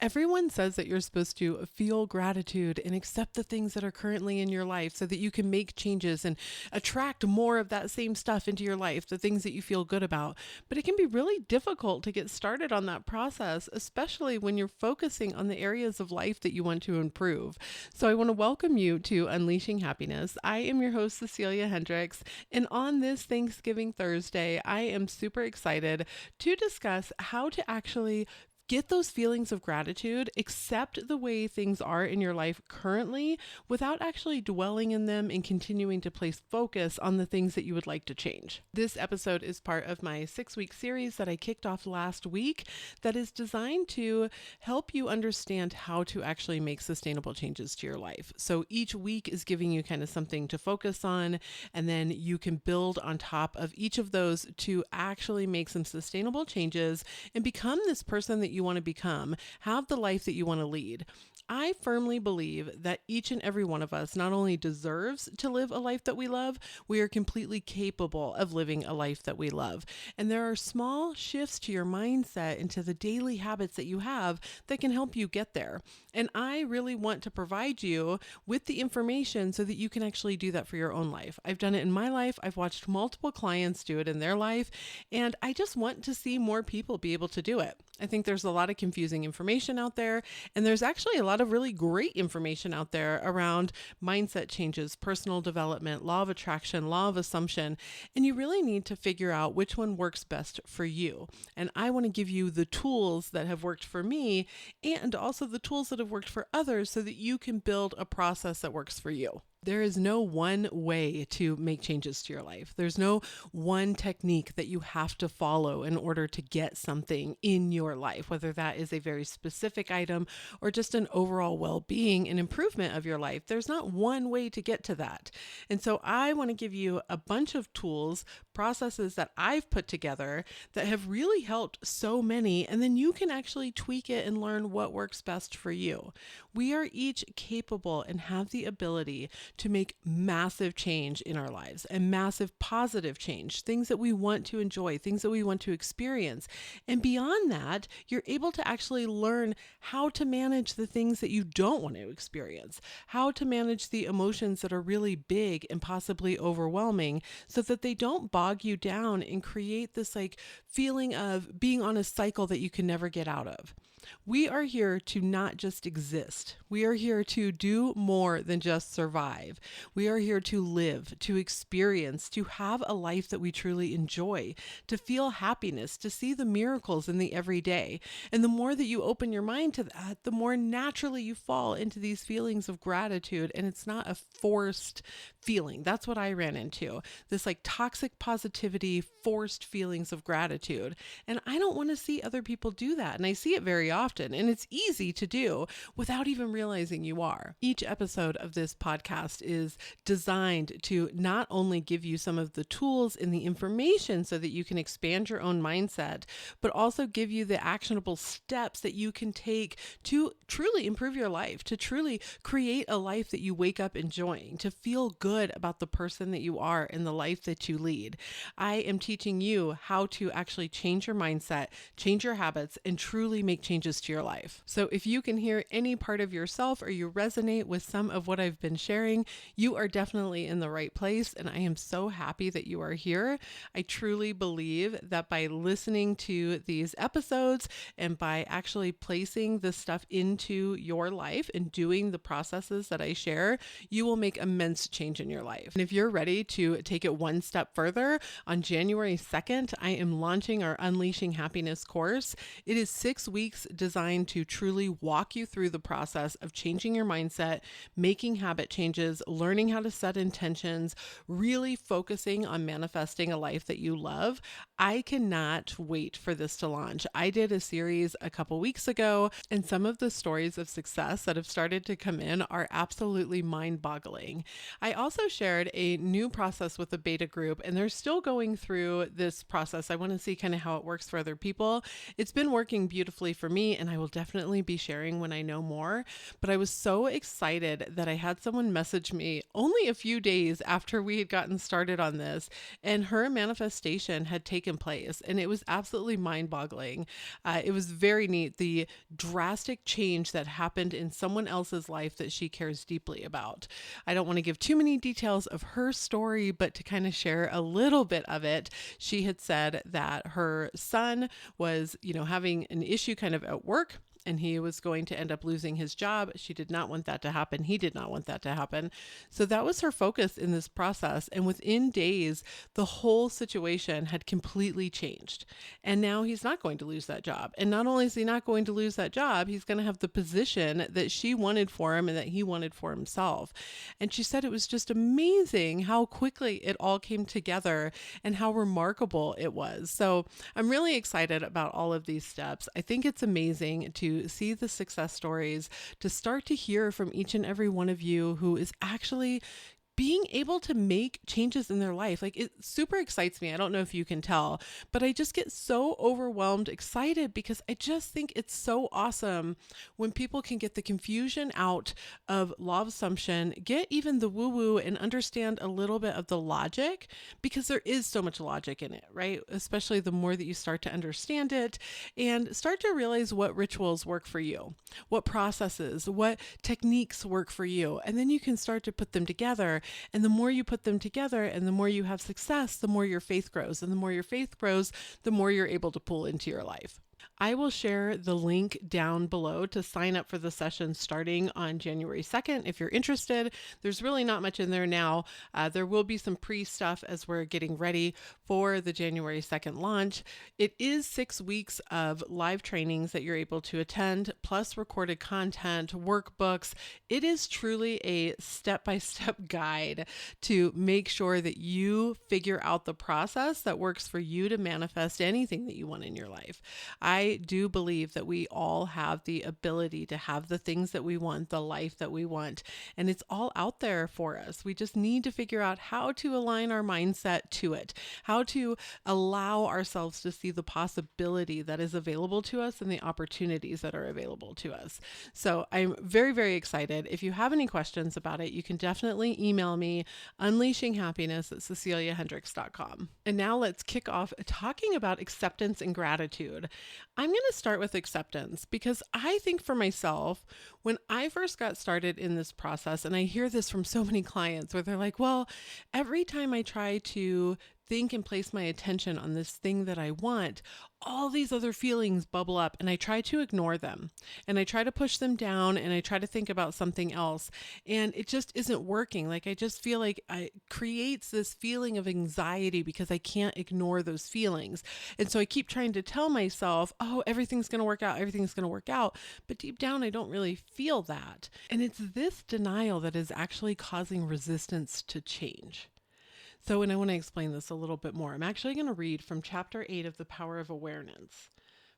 Everyone says that you're supposed to feel gratitude and accept the things that are currently in your life so that you can make changes and attract more of that same stuff into your life, the things that you feel good about. But it can be really difficult to get started on that process, especially when you're focusing on the areas of life that you want to improve. So I want to welcome you to Unleashing Happiness. I am your host, Cecilia Hendricks, and on this Thanksgiving Thursday, I am super excited to discuss how to actually get those feelings of gratitude, accept the way things are in your life currently without actually dwelling in them and continuing to place focus on the things that you would like to change. This episode is part of my 6-week series that I kicked off last week that is designed to help you understand how to actually make sustainable changes to your life. So each week is giving you kind of something to focus on, and then you can build on top of each of those to actually make some sustainable changes and become this person that you want to become, have the life that you want to lead. I firmly believe that each and every one of us not only deserves to live a life that we love, we are completely capable of living a life that we love. And there are small shifts to your mindset and to the daily habits that you have that can help you get there. And I really want to provide you with the information so that you can actually do that for your own life. I've done it in my life. I've watched multiple clients do it in their life, and I just want to see more people be able to do it. I think there's a lot of confusing information out there, and there's actually a lot of really great information out there around mindset changes, personal development, law of attraction, law of assumption, and you really need to figure out which one works best for you. And I want to give you the tools that have worked for me and also the tools that have worked for others so that you can build a process that works for you. There is no one way to make changes to your life. There's no one technique that you have to follow in order to get something in your life, whether that is a very specific item or just an overall well-being and improvement of your life. There's not one way to get to that. And so I want to give you a bunch of tools, processes that I've put together that have really helped so many, and then you can actually tweak it and learn what works best for you. We are each capable and have the ability to make massive change in our lives and massive positive change, things that we want to enjoy, things that we want to experience. And beyond that, you're able to actually learn how to manage the things that you don't want to experience, how to manage the emotions that are really big and possibly overwhelming so that they don't bog you down and create this feeling of being on a cycle that you can never get out of. We are here to not just exist. We are here to do more than just survive. We are here to live, to experience, to have a life that we truly enjoy, to feel happiness, to see the miracles in the everyday. And the more that you open your mind to that, the more naturally you fall into these feelings of gratitude. And it's not a forced feeling. That's what I ran into. This toxic positivity, forced feelings of gratitude. And I don't want to see other people do that. And I see it very often, and it's easy to do without even realizing you are. Each episode of this podcast is designed to not only give you some of the tools and the information so that you can expand your own mindset, but also give you the actionable steps that you can take to truly improve your life, to truly create a life that you wake up enjoying, to feel good about the person that you are and the life that you lead. I am teaching you how to actually change your mindset, change your habits, and truly make changes to your life. So if you can hear any part of yourself or you resonate with some of what I've been sharing, you are definitely in the right place. And I am so happy that you are here. I truly believe that by listening to these episodes and by actually placing this stuff into your life and doing the processes that I share, you will make immense change in your life. And if you're ready to take it one step further, on January 2nd, I am launching our Unleashing Happiness course. It is 6 weeks designed to truly walk you through the process of changing your mindset, making habit changes, learning how to set intentions, really focusing on manifesting a life that you love. I cannot wait for this to launch. I did a series a couple weeks ago, and some of the stories of success that have started to come in are absolutely mind-boggling. I also shared a new process with the beta group, and they're still going through this process. I want to see kind of how it works for other people. It's been working beautifully for me, and I will definitely be sharing when I know more. But I was so excited that I had someone message me only a few days after we had gotten started on this, and her manifestation had taken taken place. And it was absolutely mind boggling. It was very neat. The drastic change that happened in someone else's life that she cares deeply about. I don't want to give too many details of her story, but to kind of share a little bit of it, she had said that her son was, having an issue kind of at work, and he was going to end up losing his job. She did not want that to happen. He did not want that to happen. So that was her focus in this process. And within days, the whole situation had completely changed. And now he's not going to lose that job. And not only is he not going to lose that job, he's going to have the position that she wanted for him and that he wanted for himself. And she said it was just amazing how quickly it all came together and how remarkable it was. So I'm really excited about all of these steps. I think it's amazing to see the success stories, to start to hear from each and every one of you who is actually being able to make changes in their life. Like, it super excites me. I don't know if you can tell, but I just get so overwhelmed, excited, because I just think it's so awesome when people can get the confusion out of law of assumption, get even the woo-woo, and understand a little bit of the logic, because there is so much logic in it, right? Especially the more that you start to understand it and start to realize what rituals work for you, what processes, what techniques work for you. And then you can start to put them together. And the more you put them together and the more you have success, the more your faith grows. And the more your faith grows, the more you're able to pull into your life. I will share the link down below to sign up for the session starting on January 2nd. If you're interested, there's really not much in there now. There will be some pre-stuff as we're getting ready for the January 2nd launch. It is 6 weeks of live trainings that you're able to attend, plus recorded content, workbooks. It is truly a step-by-step guide to make sure that you figure out the process that works for you to manifest anything that you want in your life. I do believe that we all have the ability to have the things that we want, the life that we want, and it's all out there for us. We just need to figure out how to align our mindset to it, how to allow ourselves to see the possibility that is available to us and the opportunities that are available to us. So I'm very, very excited. If you have any questions about it, you can definitely email me, unleashinghappiness@ceciliahendricks.com. And now let's kick off talking about acceptance and gratitude. I'm going to start with acceptance because I think for myself, when I first got started in this process, and I hear this from so many clients where they're like, well, every time I try to think and place my attention on this thing that I want, all these other feelings bubble up and I try to ignore them and I try to push them down and I try to think about something else and it just isn't working. Like, I just feel like it creates this feeling of anxiety because I can't ignore those feelings. And so I keep trying to tell myself, oh, everything's going to work out. Everything's going to work out. But deep down, I don't really feel that. And it's this denial that is actually causing resistance to change. So, and I want to explain this a little bit more. I'm actually going to read from chapter 8 of The Power of Awareness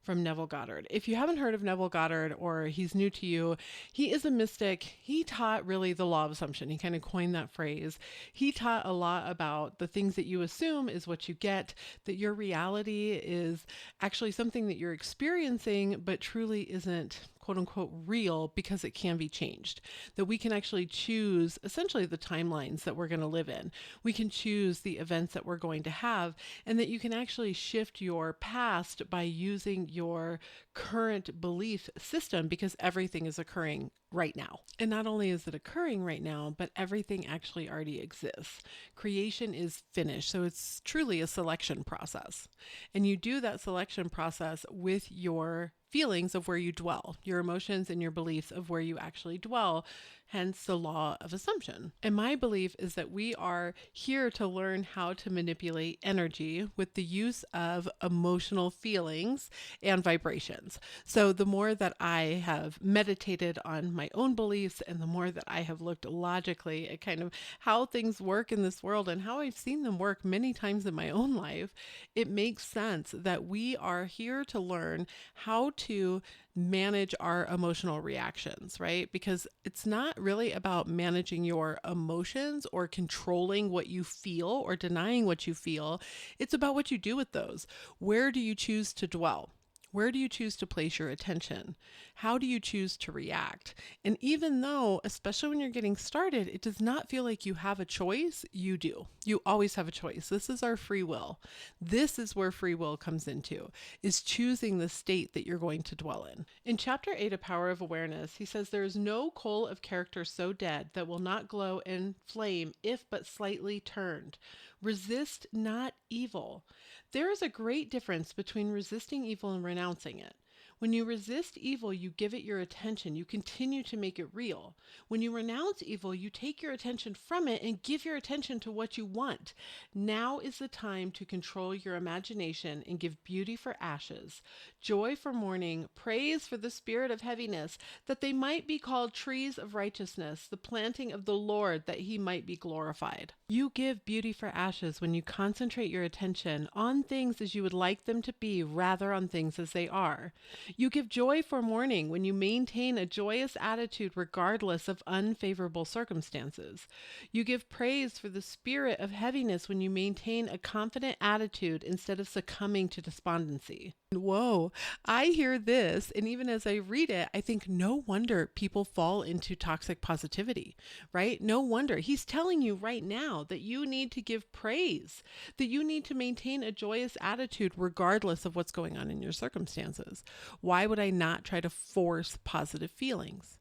from Neville Goddard. If you haven't heard of Neville Goddard or he's new to you, he is a mystic. He taught really the law of assumption. He kind of coined that phrase. He taught a lot about the things that you assume is what you get, that your reality is actually something that you're experiencing, but truly isn't quote unquote real because it can be changed, that we can actually choose essentially the timelines that we're going to live in. We can choose the events that we're going to have, and that you can actually shift your past by using your current belief system because everything is occurring right now. And not only is it occurring right now, but everything actually already exists. Creation is finished. So it's truly a selection process. And you do that selection process with your feelings of where you dwell, your emotions and your beliefs of where you actually dwell, hence the law of assumption. And my belief is that we are here to learn how to manipulate energy with the use of emotional feelings and vibrations. So the more that I have meditated on my own beliefs and the more that I have looked logically at kind of how things work in this world and how I've seen them work many times in my own life, it makes sense that we are here to learn how to manage our emotional reactions, right? Because it's not really about managing your emotions or controlling what you feel or denying what you feel. It's about what you do with those. Where do you choose to dwell? Where do you choose to place your attention? How do you choose to react? And even though, especially when you're getting started, it does not feel like you have a choice, you do. You always have a choice. This is our free will. This is where free will comes into, is choosing the state that you're going to dwell in. In chapter 8 of Power of Awareness, he says there is no coal of character so dead that will not glow and flame if but slightly turned. Resist not evil. There is a great difference between resisting evil and renouncing it. When you resist evil, you give it your attention. You continue to make it real. When you renounce evil, you take your attention from it and give your attention to what you want. Now is the time to control your imagination and give beauty for ashes, joy for mourning, praise for the spirit of heaviness, that they might be called trees of righteousness, the planting of the Lord, that he might be glorified. You give beauty for ashes when you concentrate your attention on things as you would like them to be rather on things as they are. You give joy for mourning when you maintain a joyous attitude regardless of unfavorable circumstances. You give praise for the spirit of heaviness when you maintain a confident attitude instead of succumbing to despondency. Whoa, I hear this, and even as I read it, I think no wonder people fall into toxic positivity, right? No wonder. He's telling you right now that you need to give praise, that you need to maintain a joyous attitude regardless of what's going on in your circumstances. Why would I not try to force positive feelings?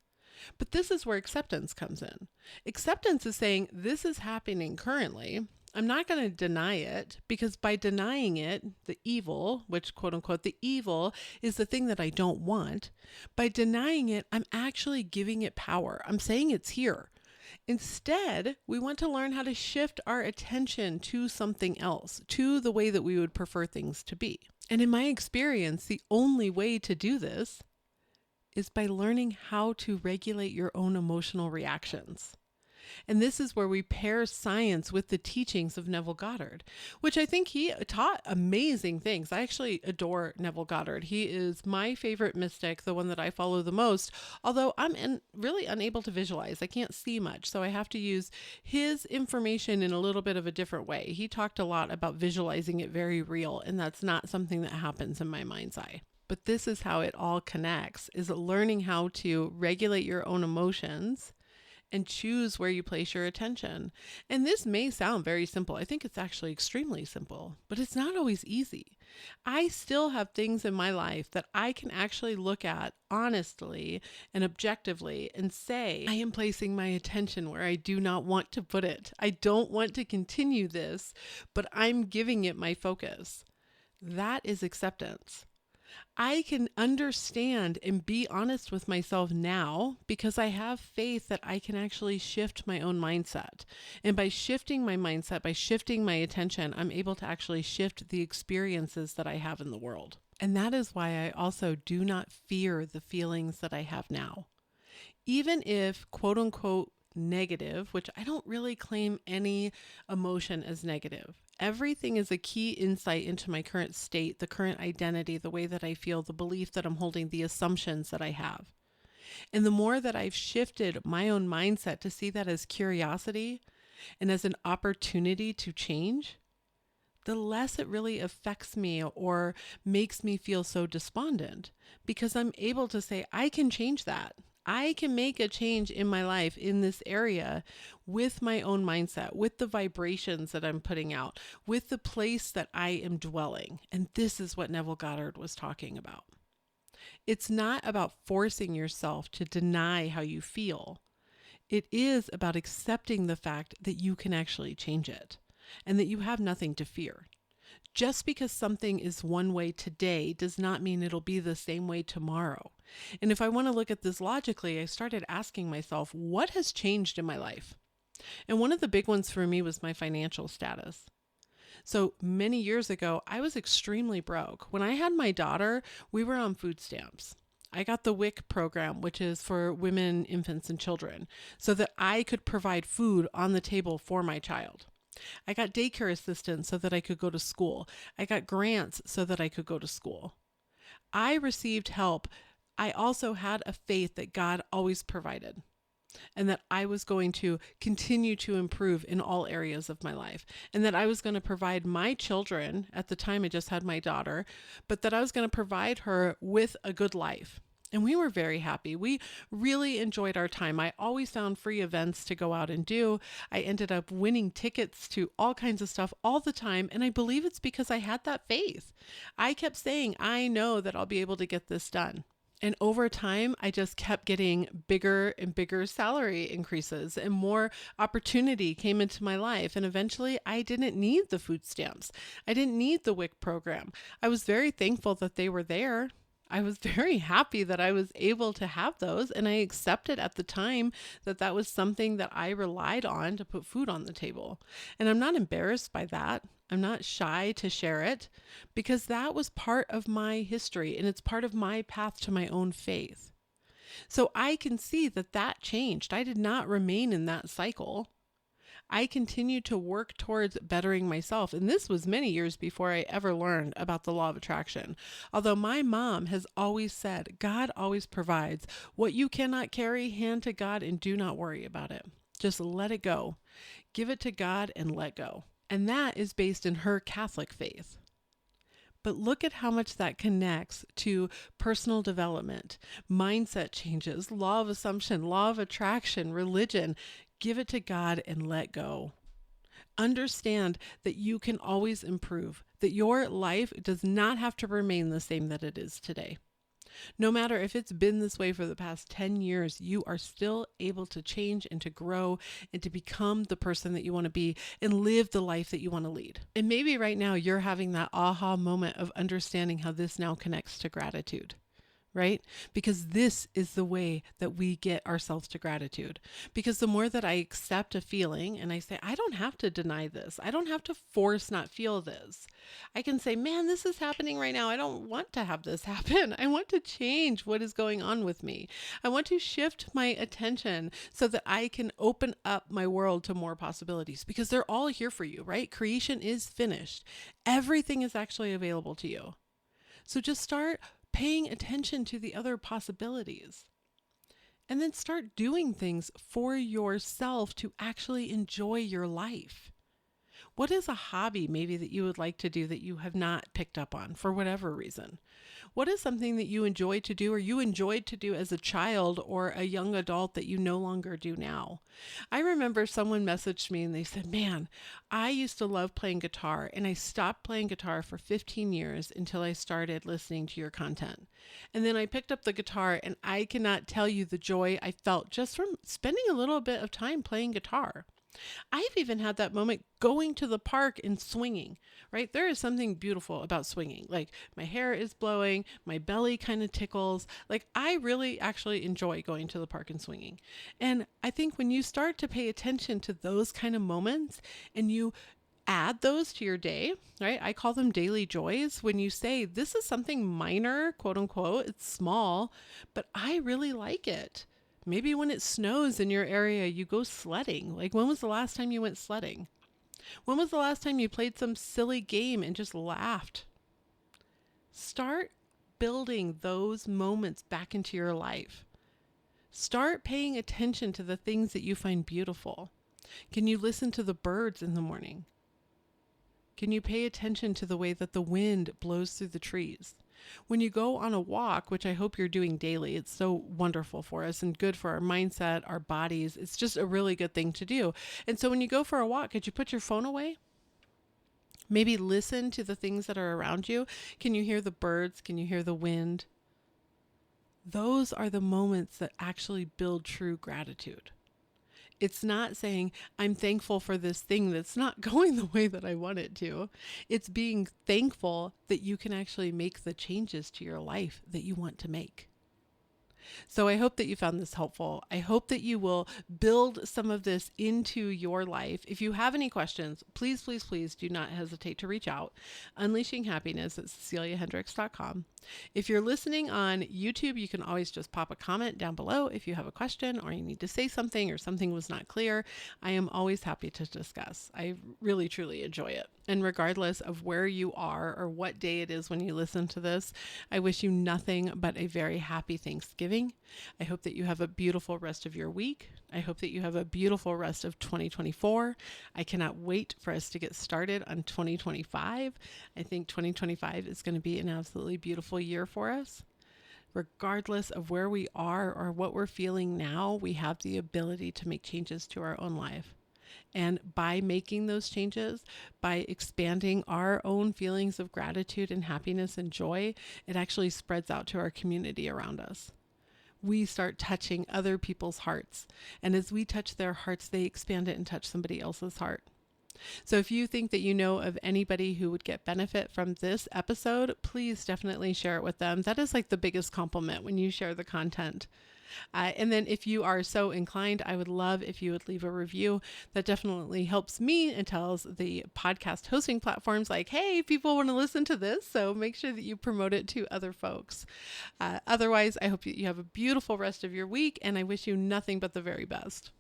But this is where acceptance comes in. Acceptance is saying, this is happening currently. I'm not going to deny it, because by denying it, the evil, which quote unquote, the evil is the thing that I don't want. By denying it, I'm actually giving it power. I'm saying it's here. Instead, we want to learn how to shift our attention to something else, to the way that we would prefer things to be. And in my experience, the only way to do this is by learning how to regulate your own emotional reactions. And this is where we pair science with the teachings of Neville Goddard, which I think he taught amazing things. I actually adore Neville Goddard. He is my favorite mystic, the one that I follow the most, although I'm really unable to visualize. I can't see much, so I have to use his information in a little bit of a different way. He talked a lot about visualizing it very real, and that's not something that happens in my mind's eye. But this is how it all connects, is learning how to regulate your own emotions and choose where you place your attention. And this may sound very simple. I think it's actually extremely simple, but it's not always easy. I still have things in my life that I can actually look at honestly and objectively and say, I am placing my attention where I do not want to put it. I don't want to continue this, but I'm giving it my focus. That is acceptance. I can understand and be honest with myself now because I have faith that I can actually shift my own mindset. And by shifting my mindset, by shifting my attention, I'm able to actually shift the experiences that I have in the world. And that is why I also do not fear the feelings that I have now. Even if, quote unquote, negative, which I don't really claim any emotion as negative. Everything is a key insight into my current state, the current identity, the way that I feel, the belief that I'm holding, the assumptions that I have. And the more that I've shifted my own mindset to see that as curiosity and as an opportunity to change, the less it really affects me or makes me feel so despondent, because I'm able to say, I can change that. I can make a change in my life in this area with my own mindset, with the vibrations that I'm putting out, with the place that I am dwelling. And this is what Neville Goddard was talking about. It's not about forcing yourself to deny how you feel. It is about accepting the fact that you can actually change it and that you have nothing to fear. Just because something is one way today does not mean it'll be the same way tomorrow. And if I want to look at this logically, I started asking myself, what has changed in my life? And one of the big ones for me was my financial status. So many years ago, I was extremely broke. When I had my daughter, we were on food stamps. I got the WIC program, which is for women, infants, and children, so that I could provide food on the table for my child. I got daycare assistance so that I could go to school. I got grants so that I could go to school. I received help. I also had a faith that God always provided. and that I was going to continue to improve in all areas of my life, and that I was going to provide my children, at the time I just had my daughter, but that I was going to provide her with a good life. And we were very happy. We really enjoyed our time. I always found free events to go out and do. I ended up winning tickets to all kinds of stuff all the time. And I believe it's because I had that faith. I kept saying, I know that I'll be able to get this done. And over time, I just kept getting bigger and bigger salary increases, and more opportunity came into my life. And eventually, I didn't need the food stamps. I didn't need the WIC program. I was very thankful that they were there. I was very happy that I was able to have those, and I accepted at the time that that was something that I relied on to put food on the table. And I'm not embarrassed by that. I'm not shy to share it, because that was part of my history, and it's part of my path to my own faith. So I can see that that changed. I did not remain in that cycle. I continued to work towards bettering myself. And this was many years before I ever learned about the law of attraction. Although my mom has always said, God always provides. What you cannot carry, hand to God and do not worry about it. Just let it go. Give it to God and let go. And that is based in her Catholic faith. But look at how much that connects to personal development, mindset changes, law of assumption, law of attraction, religion. Give it to God and let go. Understand that you can always improve, that your life does not have to remain the same that it is today. No matter if it's been this way for the past 10 years, you are still able to change and to grow and to become the person that you want to be and live the life that you want to lead. And maybe right now you're having that aha moment of understanding how this now connects to gratitude. Right? Because this is the way that we get ourselves to gratitude. Because the more that I accept a feeling and I say, I don't have to deny this. I don't have to force not feel this. I can say, man, this is happening right now. I don't want to have this happen. I want to change what is going on with me. I want to shift my attention so that I can open up my world to more possibilities, because they're all here for you, right? Creation is finished. Everything is actually available to you. So just start paying attention to the other possibilities. And then start doing things for yourself to actually enjoy your life. What is a hobby maybe that you would like to do that you have not picked up on for whatever reason? What is something that you enjoy to do, or you enjoyed to do as a child or a young adult that you no longer do now? I remember someone messaged me and they said, man, I used to love playing guitar, and I stopped playing guitar for 15 years until I started listening to your content. And then I picked up the guitar, and I cannot tell you the joy I felt just from spending a little bit of time playing guitar. I've even had that moment going to the park and swinging, right? There is something beautiful about swinging. Like, my hair is blowing, my belly kind of tickles. Like, I really actually enjoy going to the park and swinging. And I think when you start to pay attention to those kind of moments and you add those to your day, right? I call them daily joys. When you say, this is something minor, quote unquote, it's small, but I really like it. Maybe when it snows in your area, you go sledding. Like, when was the last time you went sledding? When was the last time you played some silly game and just laughed? Start building those moments back into your life. Start paying attention to the things that you find beautiful. Can you listen to the birds in the morning? Can you pay attention to the way that the wind blows through the trees? When you go on a walk, which I hope you're doing daily, it's so wonderful for us and good for our mindset, our bodies. It's just a really good thing to do. And so when you go for a walk, could you put your phone away? Maybe listen to the things that are around you. Can you hear the birds? Can you hear the wind? Those are the moments that actually build true gratitude. It's not saying, I'm thankful for this thing that's not going the way that I want it to. It's being thankful that you can actually make the changes to your life that you want to make. So I hope that you found this helpful. I hope that you will build some of this into your life. If you have any questions, please, please, please do not hesitate to reach out. Unleashinghappiness@ceciliahendricks.com. If you're listening on YouTube, you can always just pop a comment down below if you have a question or you need to say something or something was not clear. I am always happy to discuss. I really, truly enjoy it. And regardless of where you are or what day it is when you listen to this, I wish you nothing but a very happy Thanksgiving. I hope that you have a beautiful rest of your week. I hope that you have a beautiful rest of 2024. I cannot wait for us to get started on 2025. I think 2025 is going to be an absolutely beautiful year for us. Regardless of where we are or what we're feeling now, we have the ability to make changes to our own life. And by making those changes, by expanding our own feelings of gratitude and happiness and joy, it actually spreads out to our community around us. We start touching other people's hearts. And as we touch their hearts, they expand it and touch somebody else's heart. So if you think that you know of anybody who would get benefit from this episode, please definitely share it with them. That is like the biggest compliment when you share the content. And then if you are so inclined, I would love if you would leave a review. That definitely helps me and tells the podcast hosting platforms like, hey, people want to listen to this. So make sure that you promote it to other folks. Otherwise, I hope you have a beautiful rest of your week, and I wish you nothing but the very best.